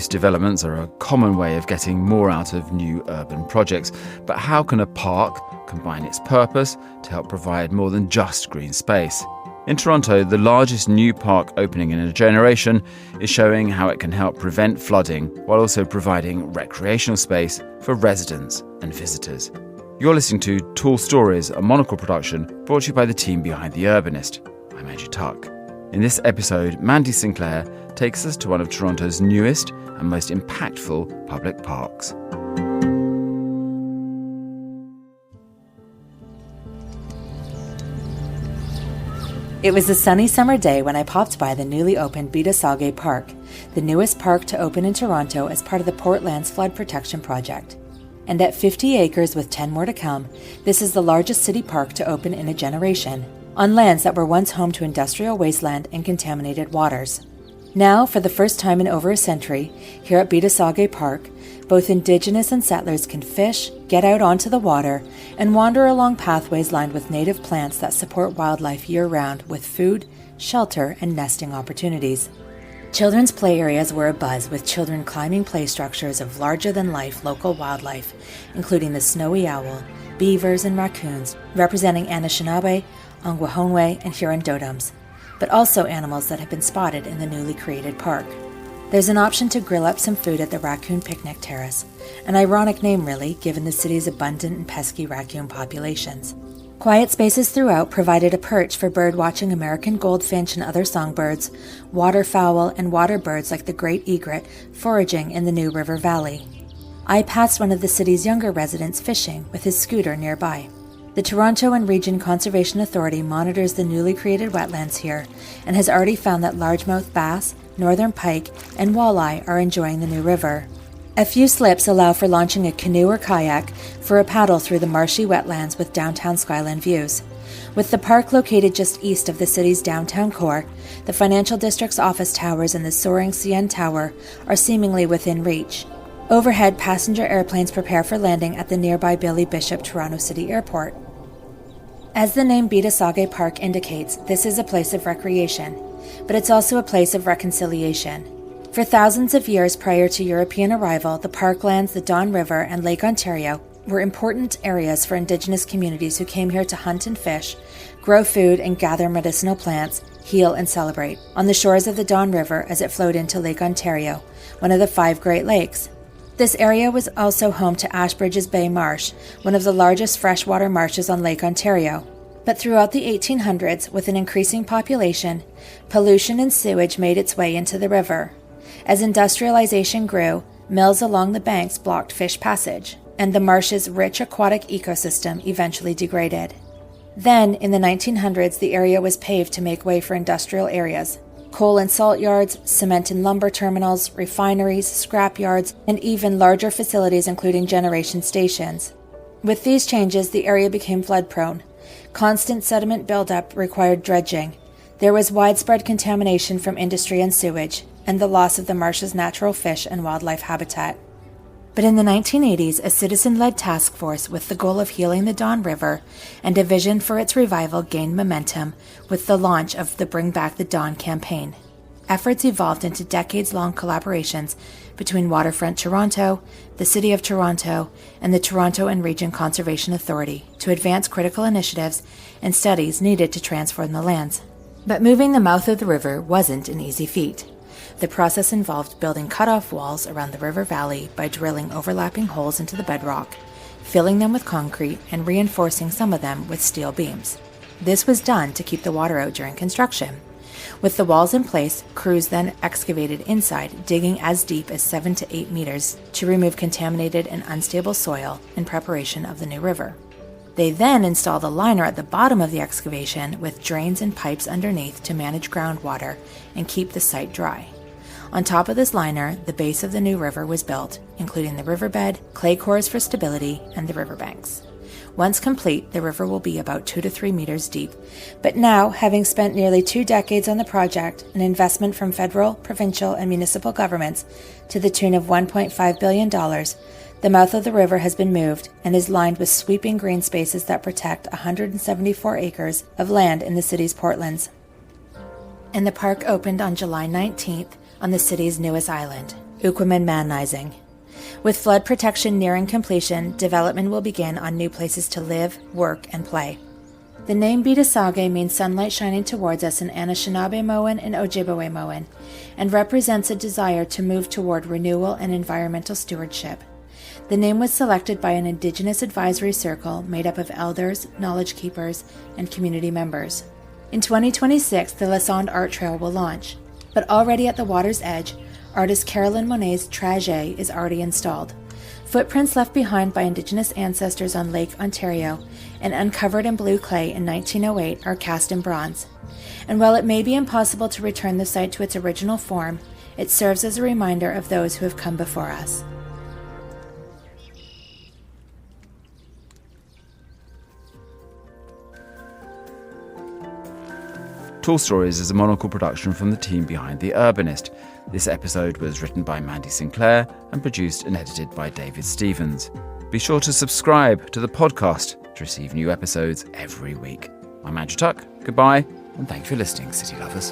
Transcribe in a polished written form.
mixed-use developments are a common way of getting more out of new urban projects. But how can a park combine its purpose to help provide more than just green space? In Toronto, the largest new park opening in a generation is showing how it can help prevent flooding while also providing recreational space for residents and visitors. You're listening to Tall Stories, a Monocle production brought to you by the team behind The Urbanist. I'm Andrew Tuck. In this episode, Mandy Sinclair takes us to one of Toronto's newest and most impactful public parks. It was a sunny summer day when I popped by the newly opened Biidaasige Park, the newest park to open in Toronto as part of the Portland's Flood Protection Project. And at 50 acres with 10 more to come, this is the largest city park to open in a generation, on lands that were once home to industrial wasteland and contaminated waters. Now, for the first time in over a century, here at Biidaasige Park, both Indigenous and settlers can fish, get out onto the water, and wander along pathways lined with native plants that support wildlife year-round with food, shelter, and nesting opportunities. Children's play areas were abuzz with children climbing play structures of larger-than-life local wildlife, including the snowy owl, beavers, and raccoons, representing Anishinaabe, Ongwahonwe, and Huron-Dotums, but also animals that have been spotted in the newly created park. There's an option to grill up some food at the Raccoon Picnic Terrace, an ironic name really, given the city's abundant and pesky raccoon populations. Quiet spaces throughout provided a perch for bird-watching American goldfinch and other songbirds, waterfowl, and water birds like the great egret foraging in the New River Valley. I passed one of the city's younger residents fishing with his scooter nearby. The Toronto and Region Conservation Authority monitors the newly created wetlands here and has already found that largemouth bass, northern pike, and walleye are enjoying the new river. A few slips allow for launching a canoe or kayak for a paddle through the marshy wetlands with downtown skyline views. With the park located just east of the city's downtown core, the financial district's office towers and the soaring CN Tower are seemingly within reach. Overhead, passenger airplanes prepare for landing at the nearby Billy Bishop Toronto City Airport. As the name Biidaasige Park indicates, this is a place of recreation, but it's also a place of reconciliation. For thousands of years prior to European arrival, the parklands, the Don River, and Lake Ontario were important areas for Indigenous communities who came here to hunt and fish, grow food, and gather medicinal plants, heal, and celebrate, on the shores of the Don River as it flowed into Lake Ontario, one of the 5 Great Lakes. This area was also home to Ashbridges Bay Marsh, one of the largest freshwater marshes on Lake Ontario. But throughout the 1800s, with an increasing population, pollution and sewage made its way into the river. As industrialization grew, mills along the banks blocked fish passage, and the marsh's rich aquatic ecosystem eventually degraded. Then, in the 1900s, the area was paved to make way for industrial areas. Coal and salt yards, cement and lumber terminals, refineries, scrap yards, and even larger facilities including generation stations. With these changes, the area became flood-prone. Constant sediment buildup required dredging. There was widespread contamination from industry and sewage, and the loss of the marsh's natural fish and wildlife habitat. But in the 1980s, a citizen-led task force with the goal of healing the Don River and a vision for its revival gained momentum with the launch of the Bring Back the Don campaign. Efforts evolved into decades-long collaborations between Waterfront Toronto, the City of Toronto, and the Toronto and Region Conservation Authority to advance critical initiatives and studies needed to transform the lands. But moving the mouth of the river wasn't an easy feat. The process involved building cut-off walls around the river valley by drilling overlapping holes into the bedrock, filling them with concrete, and reinforcing some of them with steel beams. This was done to keep the water out during construction. With the walls in place, crews then excavated inside, digging as deep as 7 to 8 meters to remove contaminated and unstable soil in preparation of the new river. They then installed a liner at the bottom of the excavation with drains and pipes underneath to manage groundwater and keep the site dry. On top of this liner, the base of the new river was built, including the riverbed, clay cores for stability, and the riverbanks. Once complete, the river will be about 2 to 3 meters deep. But now, having spent nearly 2 decades on the project, an investment from federal, provincial, and municipal governments to the tune of $1.5 billion, the mouth of the river has been moved and is lined with sweeping green spaces that protect 174 acres of land in the city's portlands. And the park opened on July 19th on the city's newest island. Manizing. With flood protection nearing completion, development will begin on new places to live, work, and play. The name Biidaasige means sunlight shining towards us in Anishinaabemowin and Ojibwemowin, and represents a desire to move toward renewal and environmental stewardship. The name was selected by an Indigenous advisory circle made up of elders, knowledge keepers, and community members. In 2026, the Lassonde Art Trail will launch, but already at the water's edge, artist Carolyn Monet's trajet is already installed. Footprints left behind by Indigenous ancestors on Lake Ontario and uncovered in blue clay in 1908 are cast in bronze. And while it may be impossible to return the site to its original form, it serves as a reminder of those who have come before us. Tall Stories is a Monocle production from the team behind The Urbanist. This episode was written by Mandy Sinclair and produced and edited by David Stevens. Be sure to subscribe to the podcast to receive new episodes every week. I'm Andrew Tuck. Goodbye, and thanks for listening, City Lovers.